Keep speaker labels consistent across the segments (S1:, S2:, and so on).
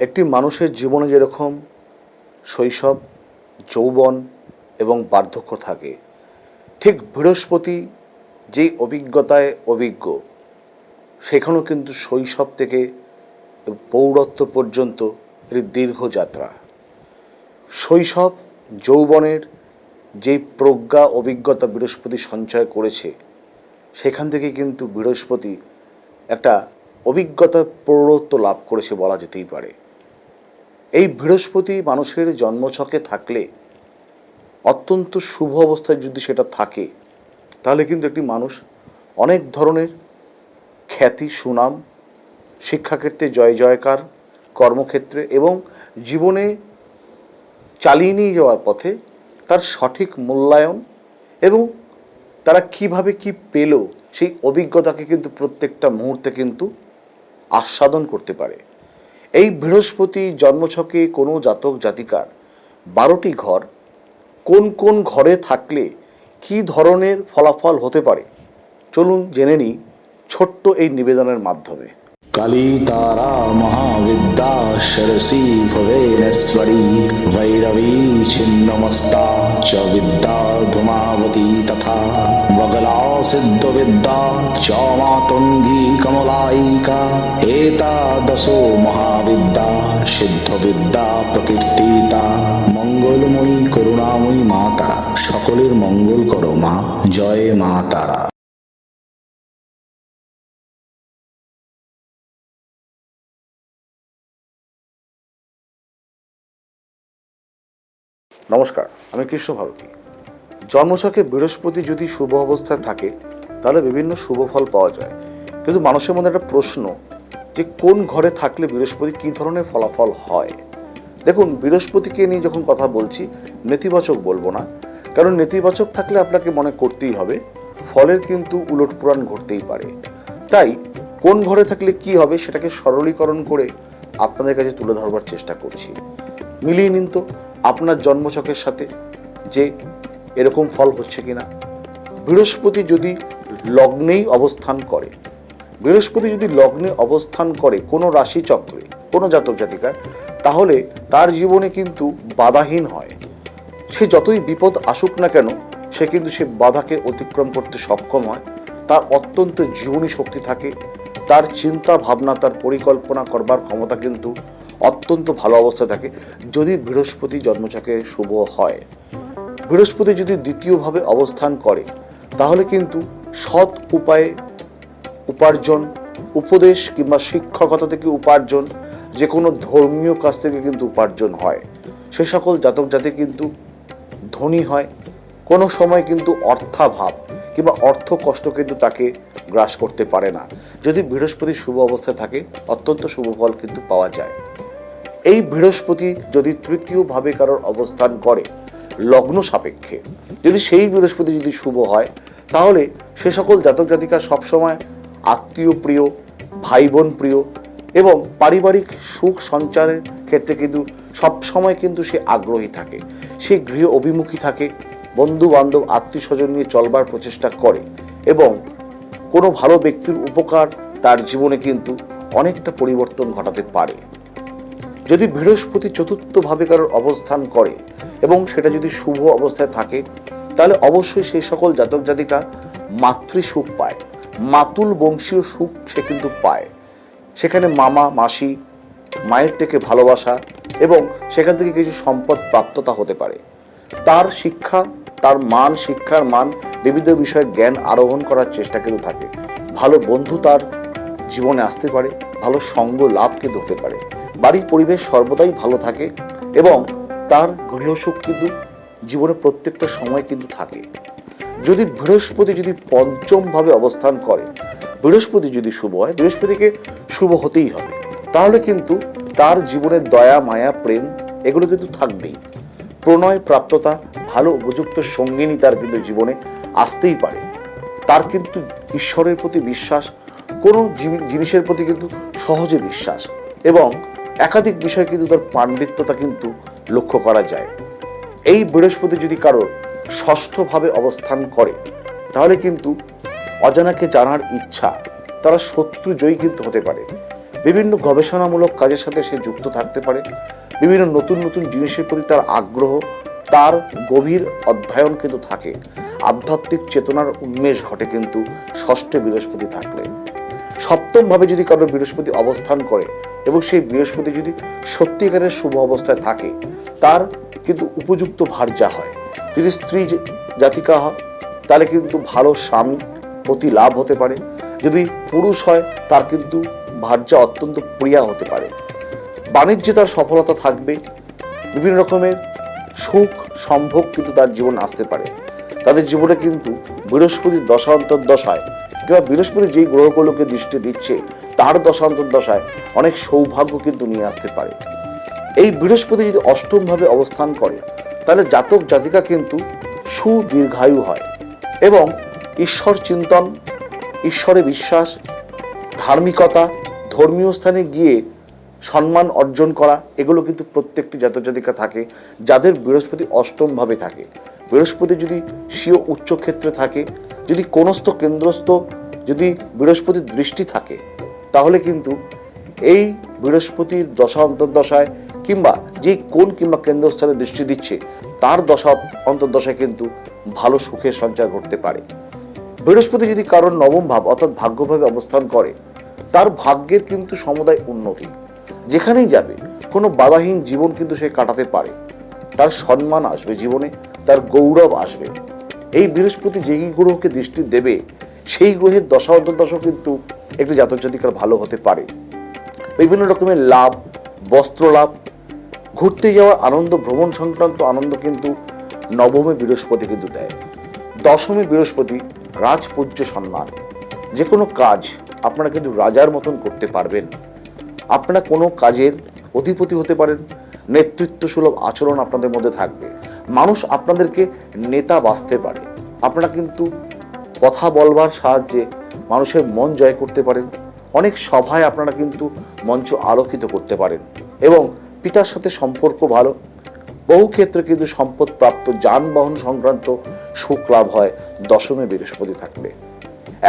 S1: একটি মানুষের জীবনে যেরকম শৈশব, যৌবন এবং বার্ধক্য থাকে, ঠিক বৃহস্পতি যেই অভিজ্ঞতায় অভিজ্ঞ, সেখানেও কিন্তু শৈশব থেকে প্রৌঢ়ত্ব পর্যন্ত একটি দীর্ঘ যাত্রা। শৈশব, যৌবনের যেই প্রজ্ঞা অভিজ্ঞতা বৃহস্পতি সঞ্চয় করেছে, সেখান থেকে কিন্তু বৃহস্পতি একটা অভিজ্ঞতা প্রৌঢ়ত্ব লাভ করেছে বলা যেতেই পারে। এই বৃহস্পতি মানুষের জন্মছকে থাকলে, অত্যন্ত শুভ অবস্থায় যদি সেটা থাকে, তাহলে কিন্তু একটি মানুষ অনেক ধরনের খ্যাতি, সুনাম, শিক্ষাক্ষেত্রে জয় জয়কার, কর্মক্ষেত্রে এবং জীবনে চালিয়ে নিয়ে যাওয়ার পথে তার সঠিক মূল্যায়ন এবং তারা কিভাবে কি পেল সেই অভিজ্ঞতাকে কিন্তু প্রত্যেকটা মুহূর্তে কিন্তু আস্বাদন করতে পারে। এই বৃহস্পতি জন্মছকে কোনো জাতক জাতিকার 12টি ঘর কোন কোন ঘরে থাকলে কি ধরনের ফলাফল হতে পারে, চলুন জেনে নিই ছোট্ট এই নিবেদনের মাধ্যমে।
S2: काली तारा महाविद्या शरसी भुवनेश्वरी भैरवी छिन्नमस्ता च विद्या धूमावती तथा बगला सिद्ध विद्या च मातंगी कमलायिका एतादशो महाविद्या सिद्ध विद्या प्रकीर्तिता मंगलमयी करुणामयी मा तारा सकलेर मंगल करो मा जय मा तारा।
S1: নমস্কার, আমি কৃষ্ণ ভারতী। জন্মছকে বৃহস্পতি যদি শুভ অবস্থায় থাকে, তাহলে বিভিন্ন শুভ ফল পাওয়া যায়। কিন্তু মানুষের মধ্যে একটা প্রশ্ন, যে কোন ঘরে থাকলে বৃহস্পতি কী ধরনের ফলাফল হয়। দেখুন, বৃহস্পতিকে নিয়ে যখন কথা বলছি, নেতিবাচক বলবো না, কারণ নেতিবাচক থাকলে আপনাকে মনে করতেই হবে ফলের কিন্তু উলটপুরাণ ঘটতেই পারে। তাই কোন ঘরে থাকলে কি হবে সেটাকে সরলীকরণ করে আপনাদের কাছে তুলে ধরবার চেষ্টা করছি। মিলিয়ে নিন তো আপনার জন্মছকের সাথে যে এরকম ফল হচ্ছে কিনা। বৃহস্পতি যদি লগ্নেই অবস্থান করে, বৃহস্পতি যদি লগ্নে অবস্থান করে কোনো রাশি চক্রে, কোনো জাতক জাতিকার, তাহলে তার জীবনে কিন্তু বাধাহীন হয়। সে যতই বিপদ আসুক না কেন, সে কিন্তু সে বাধাকে অতিক্রম করতে সক্ষম হয়। তার অত্যন্ত জীবনী শক্তি থাকে, তার চিন্তা ভাবনা, তার পরিকল্পনা করবার ক্ষমতা কিন্তু অত্যন্ত ভালো অবস্থায় থাকে যদি বৃহস্পতি জন্মছকে শুভ হয়। বৃহস্পতি যদি দ্বিতীয়ভাবে অবস্থান করে, তাহলে কিন্তু সৎ উপায়ে উপার্জন, উপদেশ কিংবা শিক্ষকতা থেকে উপার্জন, যে কোনো ধর্মীয় কাজ থেকে কিন্তু উপার্জন হয়। সে সকল জাতক জাতি কিন্তু ধনী হয়। কোনো সময় কিন্তু অর্থাভাব কিংবা অর্থ কষ্ট কিন্তু তাকে গ্রাস করতে পারে না। যদি বৃহস্পতি শুভ অবস্থায় থাকে, অত্যন্ত শুভ ফল কিন্তু পাওয়া যায়। এই বৃহস্পতি যদি তৃতীয়ভাবে কারোর অবস্থান করে লগ্ন সাপেক্ষে, যদি সেই বৃহস্পতি যদি শুভ হয়, তাহলে সে সকল জাতক জাতিকা সবসময় আত্মীয় প্রিয়, ভাই বোন প্রিয় এবং পারিবারিক সুখ সঞ্চারের ক্ষেত্রে কিন্তু সবসময় কিন্তু সে আগ্রহী থাকে। সে গৃহ অভিমুখী থাকে, বন্ধু বান্ধব আত্মীয় স্বজন নিয়ে চলবার প্রচেষ্টা করে এবং কোনো ভালো ব্যক্তির উপকার তার জীবনে কিন্তু অনেকটা পরিবর্তন ঘটাতে পারে। যদি বৃহস্পতি চতুর্থভাবে কারোর অবস্থান করে এবং সেটা যদি শুভ অবস্থায় থাকে, তাহলে অবশ্যই সেই সকল জাতক জাতিকা মাতৃসুখ পায়, মাতুল বংশীয় সুখ সে কিন্তু পায়। সেখানে মামা মাসি, মায়ের থেকে ভালোবাসা এবং সেখান থেকে কিছু সম্পদ প্রাপ্ততা হতে পারে। তার শিক্ষা, তার মান, শিক্ষার মান, বিবিধ বিষয়ে জ্ঞান আরোহণ করার চেষ্টা কিন্তু থাকে। ভালো বন্ধু তার জীবনে আসতে পারে, ভালো সঙ্গ লাভ কিন্তু হতে পারে। বাড়ির পরিবেশ সর্বদাই ভালো থাকে এবং তার গৃহসুখ কিন্তু জীবনে প্রত্যেকটা সময় কিন্তু থাকে। যদি বৃহস্পতি যদি পঞ্চমভাবে অবস্থান করে, বৃহস্পতি যদি শুভ হয়, বৃহস্পতিকে শুভ হতেই হবে, তাহলে কিন্তু তার জীবনের দয়া, মায়া, প্রেম এগুলো কিন্তু থাকবেই। প্রণয় প্রাপ্ততা, ভালো উপযুক্ত সঙ্গিনী তার কিন্তু জীবনে আসতেই পারে। তার কিন্তু ঈশ্বরের প্রতি বিশ্বাস, কোনো জিনিসের প্রতি কিন্তু সহজে বিশ্বাস এবং একাধিক বিষয় কিন্তু তার পাণ্ডিত্যতা কিন্তু লক্ষ্য করা যায়। এই বৃহস্পতি যদি কারোর ষষ্ঠভাবে অবস্থান করে, তাহলে কিন্তু অজানাকে জানার ইচ্ছা, তারা শত্রু জয়ী কিন্তু হতে পারে। বিভিন্ন গবেষণামূলক কাজের সাথে সে যুক্ত থাকতে পারে, বিভিন্ন নতুন নতুন জিনিসের প্রতি তার আগ্রহ, তার গভীর অধ্যয়ন কিন্তু থাকে, আধ্যাত্মিক চেতনার উন্মেষ ঘটে কিন্তু ষষ্ঠে বৃহস্পতি থাকলে। সপ্তম ভাবে যদি কারো বৃহস্পতি অবস্থান করে এবং সেই বৃহস্পতি যদি সত্যিকারের শুভ অবস্থায় থাকে, তার কিন্তু উপযুক্ত ভার্যা হয়। যদি স্ত্রী জাতিকা হয় তাহলে কিন্তু ভালো স্বামী পতি লাভ হতে পারে, যদি পুরুষ হয় তার কিন্তু ভার্যা অত্যন্ত প্রিয়া হতে পারে, বাণিজ্যে তার সফলতা থাকবে, বিভিন্ন রকমের সুখ সম্ভোগ কিন্তু তার জীবন আসতে পারে। তাদের জীবনে কিন্তু বৃহস্পতির দশা অন্তর্দশায় কিংবা বৃহস্পতি যেই গ্রহগুলোকে দৃষ্টি দিচ্ছে তার দশা অন্তর্দশায় অনেক সৌভাগ্য কিন্তু নিয়ে আসতে পারে। এই বৃহস্পতি যদি অষ্টম ভাবে অবস্থান করে তাহলে জাতক জাতিকা কিন্তু সুদীর্ঘায়ু হয় এবং ঈশ্বর চিন্তন, ঈশ্বরে বিশ্বাস, ধার্মিকতা, ধর্মীয় স্থানে গিয়ে সম্মান অর্জন করা, এগুলো কিন্তু প্রত্যেকটি জাতক জাতিকা থাকে যাদের বৃহস্পতি অষ্টম ভাবে থাকে। বৃহস্পতি যদি স্বীয় উচ্চক্ষেত্রে থাকে, যদি কোনস্থ কেন্দ্রস্থ যদি বৃহস্পতির দৃষ্টি থাকে, তাহলে কিন্তু এই বৃহস্পতির দশা অন্তর্দশায় কিংবা যে কোন কিংবা কেন্দ্রস্থানে দৃষ্টি দিচ্ছে তার দশা অন্তর্দশায় কিন্তু ভালো সুখের সঞ্চার ঘটতে পারে। বৃহস্পতি যদি কারোর নবম ভাব অর্থাৎ ভাগ্যভাবে অবস্থান করে, তার ভাগ্যের কিন্তু সমুদায় উন্নতি, যেখানেই যাবে কোনো বাধাহীন জীবন কিন্তু সে কাটাতে পারে, তার সম্মান আসবে জীবনে, তার গৌরব আসবে। এই বৃহস্পতি যেই গ্রহকে দৃষ্টি দেবে সেই গ্রহের দশা অন্তর্দশা কিন্তু একটি জাতক জাতিকার ভালো হতে পারে। বিভিন্ন রকমের লাভ, বস্ত্র লাভ, ঘুরতে যাওয়ার আনন্দ, ভ্রমণ সংক্রান্ত আনন্দ কিন্তু নবমে বৃহস্পতি কিন্তু দেয়। দশমে বৃহস্পতি রাজপূজ্য সম্মান, যে কোনো কাজ আপনারা কিন্তু রাজার মতন করতে পারবেন, আপনারা কোনো কাজের অধিপতি হতে পারেন, নেতৃত্ব সুলভ আচরণ আপনাদের মধ্যে থাকবে, মানুষ আপনাদেরকে নেতা বাছতে পারে, আপনারা কিন্তু কথা বলবার সাহায্যে মানুষের মন জয় করতে পারেন, অনেক সভায় আপনারা কিন্তু মঞ্চ আলোকিত করতে পারেন এবং পিতার সাথে সম্পর্ক ভালো, বহু ক্ষেত্রে কিন্তু সম্পদ প্রাপ্ত, যানবাহন সংক্রান্ত সুখ লাভ হয় দশমে বৃহস্পতি থাকলে।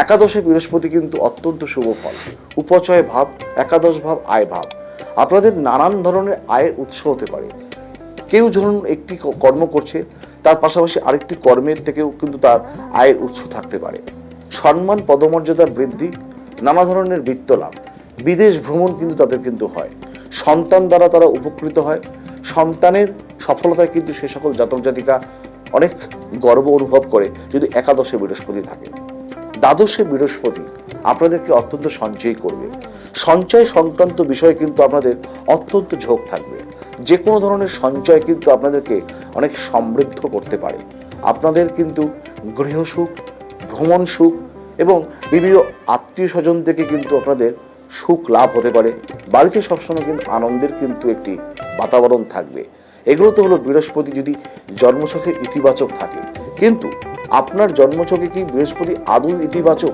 S1: একাদশে বৃহস্পতি কিন্তু অত্যন্ত শুভ ফল, উপচয় ভাব, একাদশ ভাব আয় ভাব, আপনাদের নানান ধরনের আয়ের উৎস হতে পারে। কেউ ধরুন একটি কর্ম করছে, তার পাশাপাশি আরেকটি কর্মের থেকেও কিন্তু তার আয়ের উৎস থাকতে পারে। সম্মান পদমর্যাদার বৃদ্ধি, নানা ধরনের বৃত্ত লাভ, বিদেশ ভ্রমণ কিন্তু তাদের কিন্তু হয়, সন্তান দ্বারা তারা উপকৃত হয়, সন্তানের সফলতায় কিন্তু সে সকল জাতক জাতিকা অনেক গর্ব অনুভব করে যদি একাদশে বৃহস্পতি থাকে। দ্বাদশে বৃহস্পতি আপনাদেরকে অত্যন্ত সঞ্চয় করবে, সঞ্চয় সংক্রান্ত বিষয়ে কিন্তু আপনাদের অত্যন্ত ঝোঁক থাকবে, যে কোনো ধরনের সঞ্চয় কিন্তু আপনাদেরকে অনেক সমৃদ্ধ করতে পারে। আপনাদের কিন্তু গৃহসুখ, ভ্রমণ সুখ এবং বিভিন্ন আত্মীয় স্বজন থেকে কিন্তু আপনাদের সুখ লাভ হতে পারে। বাড়িতে সবসময় কিন্তু আনন্দের কিন্তু একটি বাতাবরণ থাকবে। এগুলো তো হলো বৃহস্পতি যদি জন্মছকে ইতিবাচক থাকে, কিন্তু আপনার জন্মছকে কি বৃহস্পতি আদৌ ইতিবাচক?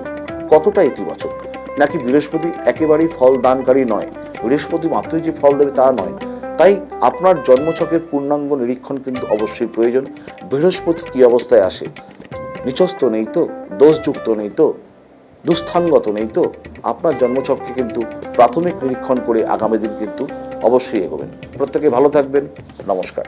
S1: কতটা ইতিবাচক? নাকি বৃহস্পতি একেবারেই ফল দানকারী নয়, বৃহস্পতি মাত্রই যে ফল দেবে তা নয়। তাই আপনার জন্মছকের পূর্ণাঙ্গ নিরীক্ষণ কিন্তু অবশ্যই প্রয়োজন। বৃহস্পতি কি অবস্থায় আসে, নিচস্থ নেই তো, দোষযুক্ত নেই তো, দুস্থানগত নেই তো, আপনার জন্মছককে কিন্তু প্রাথমিক নিরীক্ষণ করে আগামী দিন কিন্তু অবশ্যই এগোবেন। প্রত্যেকে ভালো থাকবেন। নমস্কার।